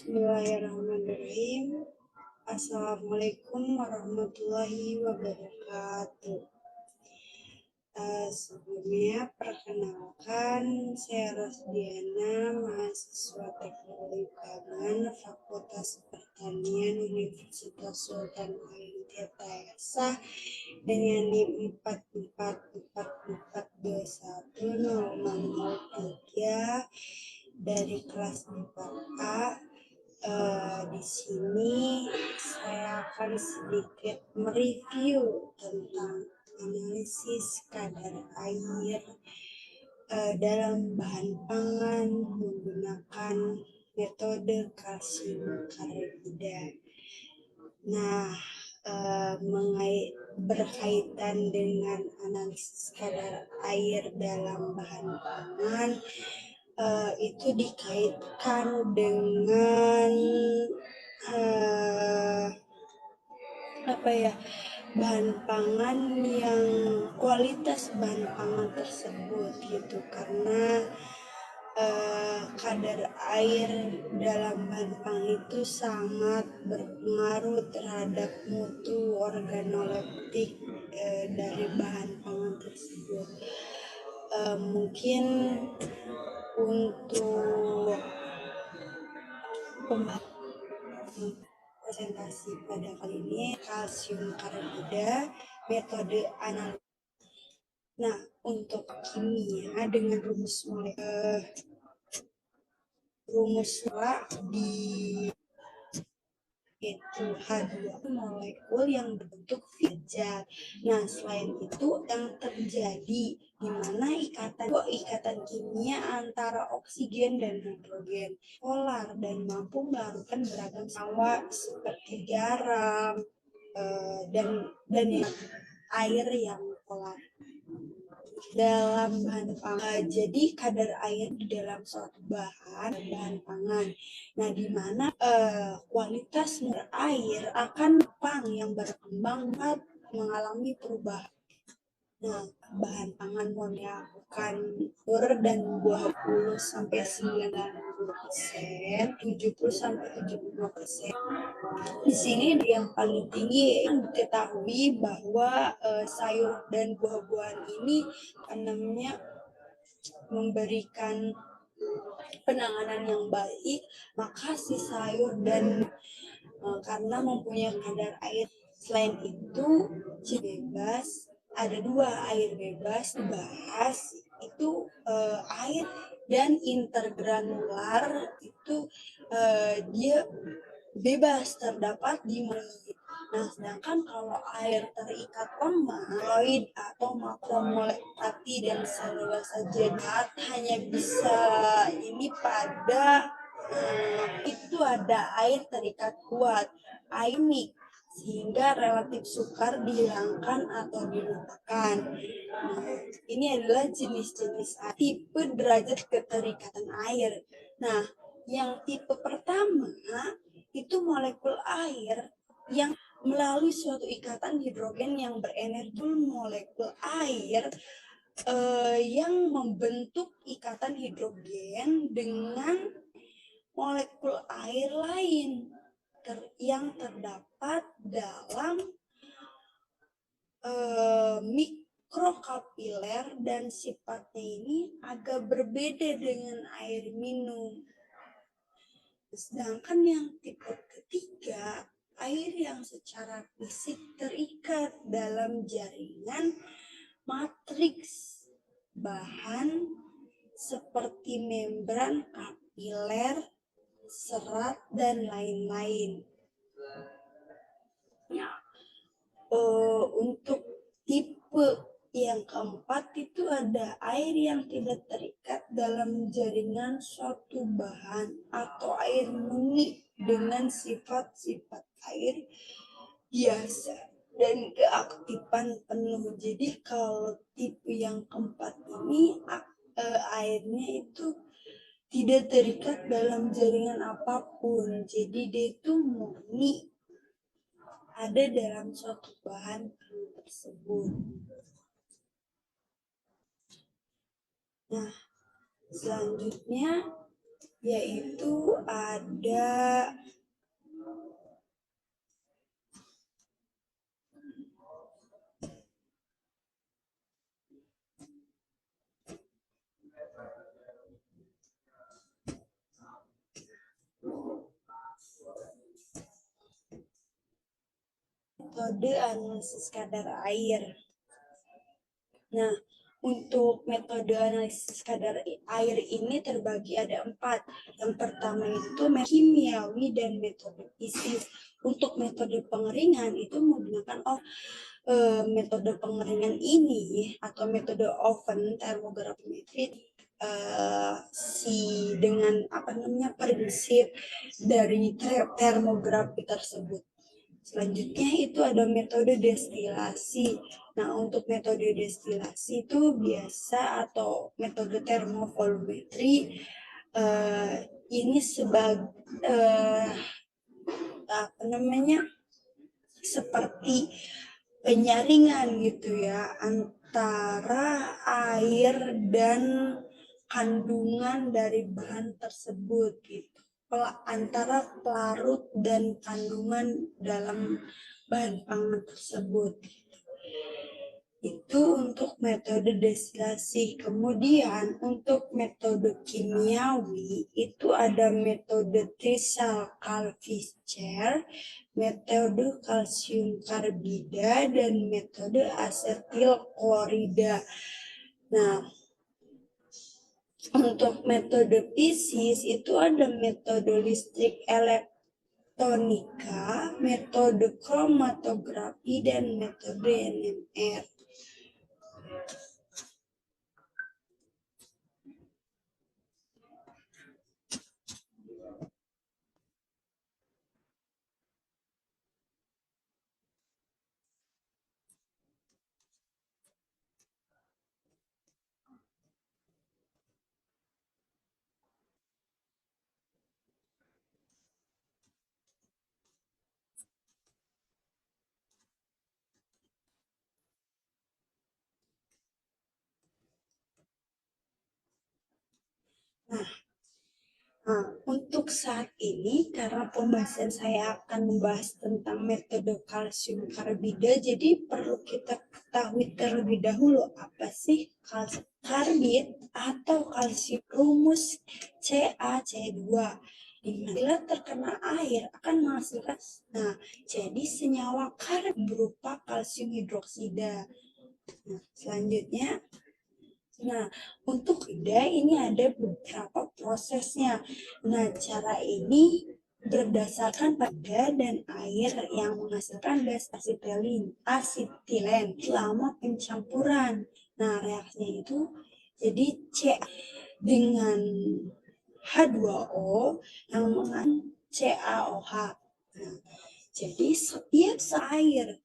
Bismillahirrahmanirrahim. Assalamualaikum warahmatullahi wabarakatuh. Sebelumnya perkenalkan, saya Rosdiana, mahasiswa Teknologi Pangan Fakultas Pertanian Universitas Sultan Halim Tirtayasa dengan NIM 4444210003 dari kelas 4A. Di sini saya akan sedikit mereview tentang analisis kadar air dalam bahan pangan menggunakan metode kalsium karbida. Nah, berkaitan dengan analisis kadar air dalam bahan pangan, itu dikaitkan dengan bahan pangan yang kualitas bahan pangan tersebut gitu, karena kadar air dalam bahan pangan itu sangat berpengaruh terhadap mutu organoleptik dari bahan pangan tersebut. Mungkin untuk presentasi pada kali ini kalsium karbida metode analisis. Nah, untuk kimia dengan rumus di itu H2 molekul yang berbentuk zat. Nah, selain itu yang terjadi di mana ikatan kimia antara oksigen dan hidrogen polar dan mampu melarutkan beragam senyawa seperti garam dan air yang polar dalam bahan pangan. Jadi kadar air di dalam suatu bahan pangan. Nah, di mana kualitas air akan yang berkembang mengalami perubahan. Nah, bahan pangan bukan dan 20 sampai 90%, 70 sampai 75%. Di sini yang paling tinggi yang diketahui bahwa sayur dan buah-buahan ini memberikan penanganan yang baik, maka si sayur dan karena mempunyai kadar air. Selain itu, bebas ada dua, air bebas dibahas itu air dan intergranular itu dia bebas terdapat di moli. Nah, sedangkan kalau air terikat lemah, atau makromolektati dan selulosa jenuat hanya bisa ini pada itu ada air terikat kuat, aimik, sehingga relatif sukar dihilangkan atau dilupakan. Nah, ini adalah jenis-jenis tipe derajat keterikatan air. Nah, yang tipe pertama itu molekul air yang melalui suatu ikatan hidrogen yang berenergi, molekul air yang membentuk ikatan hidrogen dengan molekul air lain yang terdapat dalam mikrokapiler, dan sifatnya ini agak berbeda dengan air minum. Sedangkan yang tipe ketiga, air yang secara fisik terikat dalam jaringan matriks bahan seperti membran kapiler, serat, dan lain-lain. Untuk tipe yang keempat itu ada air yang tidak terikat dalam jaringan suatu bahan atau air murni dengan sifat-sifat air biasa dan keaktifan penuh. Jadi kalau tipe yang keempat ini airnya itu tidak terikat dalam jaringan apapun, jadi dia itu murni ada dalam suatu bahan tersebut. Nah, selanjutnya yaitu ada metode analisis kadar air. Nah, untuk metode analisis kadar air ini terbagi ada 4. Yang pertama itu kimiawi dan metode fisis. Untuk metode pengeringan itu menggunakan metode pengeringan ini atau metode oven termografimetri dengan prinsip dari termografi tersebut. Selanjutnya itu ada metode destilasi. Nah, untuk metode destilasi itu biasa atau metode termovolumetri ini seperti penyaringan gitu ya antara air dan kandungan dari bahan tersebut gitu, antara pelarut dan kandungan dalam bahan pangan tersebut. Itu untuk metode destilasi. Kemudian untuk metode kimiawi itu ada metode Trisal-Kalficher, metode kalsium karbida, dan metode asetil klorida. Nah, untuk metode fisis itu ada metode listrik elektronika, metode kromatografi, dan metode NMR. Nah, untuk saat ini karena pembahasan saya akan membahas tentang metode kalsium karbida, jadi perlu kita ketahui terlebih dahulu apa sih kalsium karbid atau kalsium, rumus CaC2. Bila terkena air akan menghasilkan, nah jadi senyawa karbid berupa kalsium hidroksida. Nah, selanjutnya, nah, untuk ini ada beberapa prosesnya. Nah, cara ini berdasarkan pada dan air yang menghasilkan gas asetilen selama pencampuran. Nah, reaksinya itu jadi C dengan H2O yang mengandung CaOH. Nah, jadi setiap air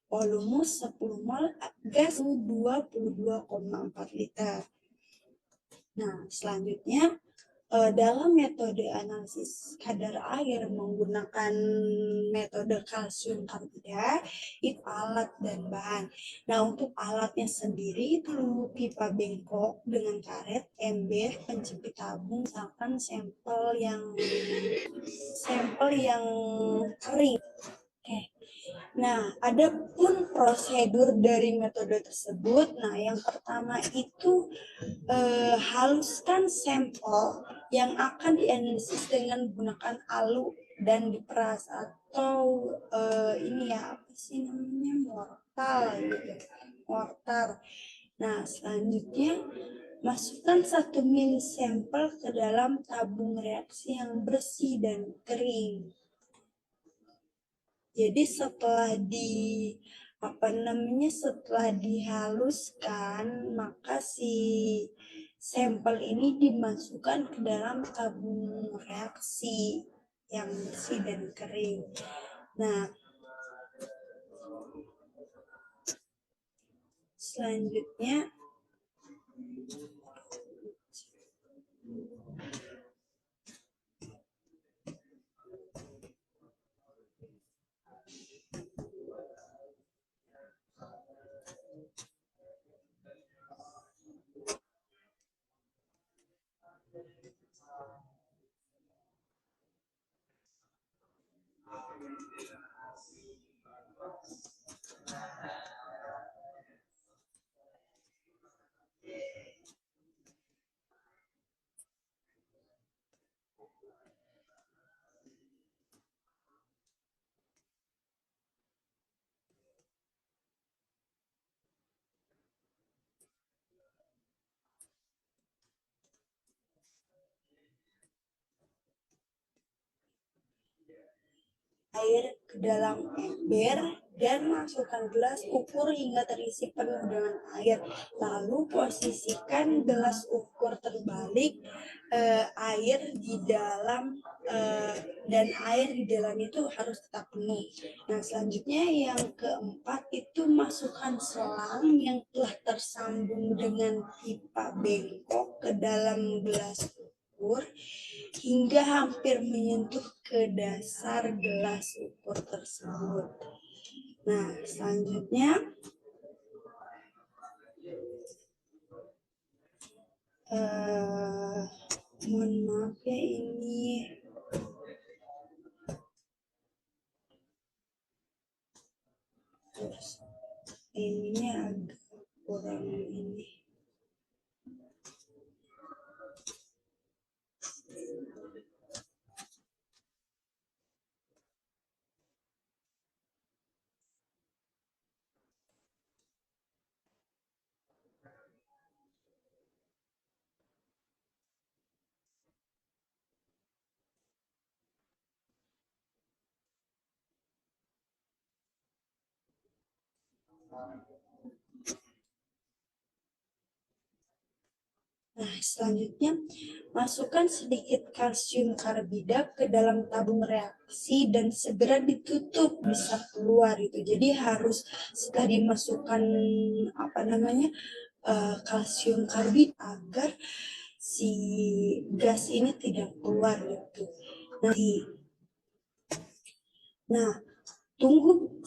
volume 10 mol gas 22,4 liter. Nah, selanjutnya dalam metode analisis kadar air menggunakan metode kalsium karbida itu alat dan bahan. Nah, untuk alatnya sendiri itu pipa bengkok dengan karet, ember, penjepit tabung, misalkan sampel yang kering. Oke. Nah, ada pun prosedur dari metode tersebut. Nah, yang pertama itu haluskan sampel yang akan dianalisis dengan menggunakan alu dan diperas atau mortar gitu. Mortar. Nah, selanjutnya masukkan 1 mili sampel ke dalam tabung reaksi yang bersih dan kering. Jadi setelah dihaluskan, maka si sampel ini dimasukkan ke dalam tabung reaksi yang bersih dan kering. Nah, selanjutnya air ke dalam ember dan masukkan gelas, ukur hingga terisi penuh dengan air. Lalu posisikan gelas ukur terbalik, air di dalam dan air di dalam itu harus tetap penuh. Nah, selanjutnya yang keempat itu masukkan selang yang telah tersambung dengan pipa bengkok ke dalam gelas ukur hingga hampir menyentuh ke dasar gelas ukur tersebut. Nah, selanjutnya mohon maaf ya, ini agak kurang ini. Nah, selanjutnya masukkan sedikit kalsium karbida ke dalam tabung reaksi dan segera ditutup, bisa keluar itu. Jadi harus setelah dimasukkan kalsium karbida agar si gas ini tidak keluar gitu. Nah,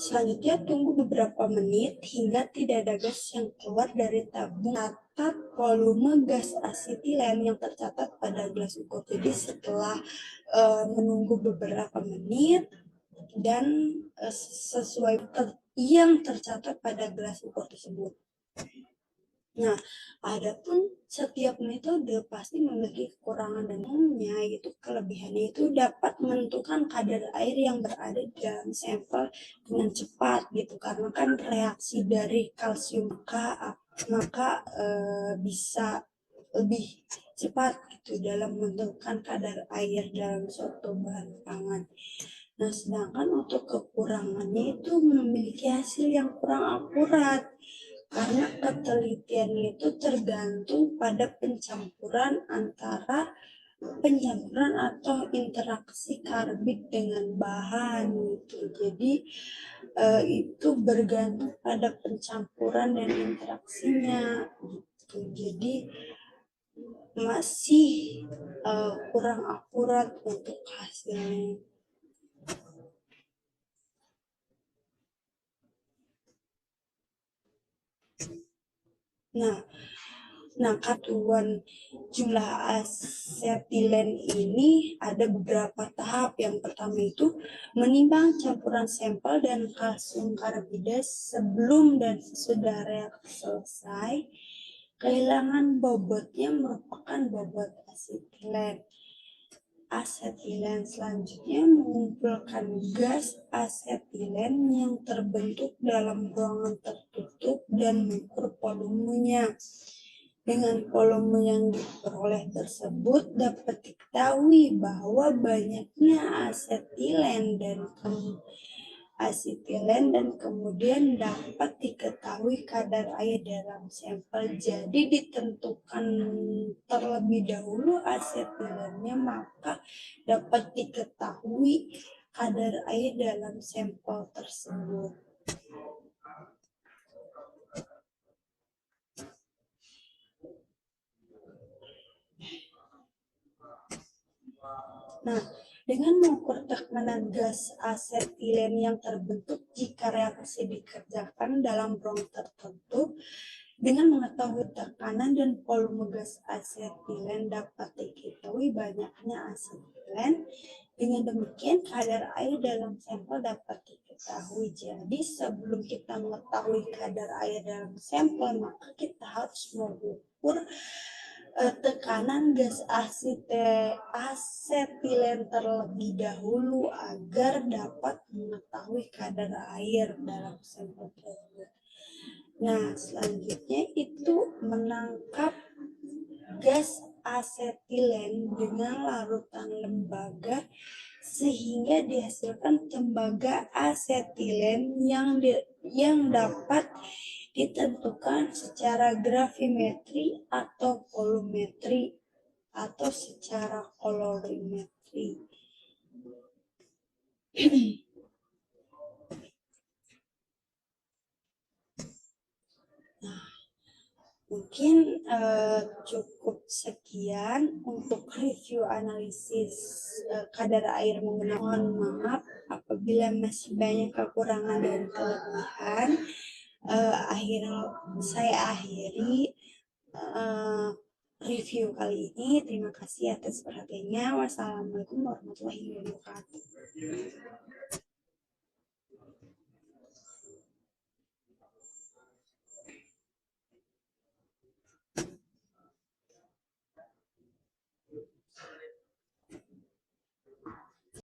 selanjutnya tunggu beberapa menit hingga tidak ada gas yang keluar dari tabung. Catat volume gas asetilen yang tercatat pada gelas ukur. Jadi setelah menunggu beberapa menit dan sesuai yang tercatat pada gelas ukur tersebut. Nah, adapun setiap metode pasti memiliki kekurangan dan umumnya, yaitu kelebihannya itu dapat menentukan kadar air yang berada di dalam sampel dengan cepat gitu, karena kan reaksi dari kalsium maka bisa lebih cepat gitu dalam menentukan kadar air dalam suatu bahan pangan. Nah, sedangkan untuk kekurangannya itu memiliki hasil yang kurang akurat karena ketelitian itu tergantung pada pencampuran atau interaksi karbit dengan bahan gitu. Jadi itu bergantung pada pencampuran dan interaksinya gitu. Jadi masih kurang akurat untuk hasilnya. Nah, katuan jumlah asetilen ini ada beberapa tahap. Yang pertama itu menimbang campuran sampel dan kalsium karbida sebelum dan sesudah reaksi selesai. Kehilangan bobotnya merupakan bobot asetilen. Selanjutnya mengumpulkan gas asetilen yang terbentuk dalam ruangan tertutup dan mengukur volumenya. Dengan volume yang diperoleh tersebut dapat diketahui bahwa banyaknya asetilen dan kemudian dapat diketahui kadar air dalam sampel. Jadi ditentukan terlebih dahulu asetilennya, maka dapat diketahui kadar air dalam sampel tersebut. Nah, dengan mengukur tekanan gas asetilen yang terbentuk jika reaksi dikerjakan dalam ruang tertutup, dengan mengetahui tekanan dan volume gas asetilen dapat diketahui banyaknya asetilen Dengan demikian, kadar air dalam sampel dapat diketahui. Jadi, sebelum kita mengetahui kadar air dalam sampel, maka kita harus mengukur tekanan gas asetilen terlebih dahulu agar dapat mengetahui kadar air dalam sampel tersebut. Nah, selanjutnya itu menangkap gas asetilen dengan larutan lembaga sehingga dihasilkan tembaga asetilen yang dapat ditentukan secara gravimetri atau volumetri atau secara kolorimetri. Nah, mungkin cukup sekian untuk review analisis kadar air menggunakan. Mohon maaf apabila masih banyak kekurangan dan kelebihan. Saya akhiri review kali ini. Terima kasih atas perhatiannya. Wassalamualaikum warahmatullahi wabarakatuh.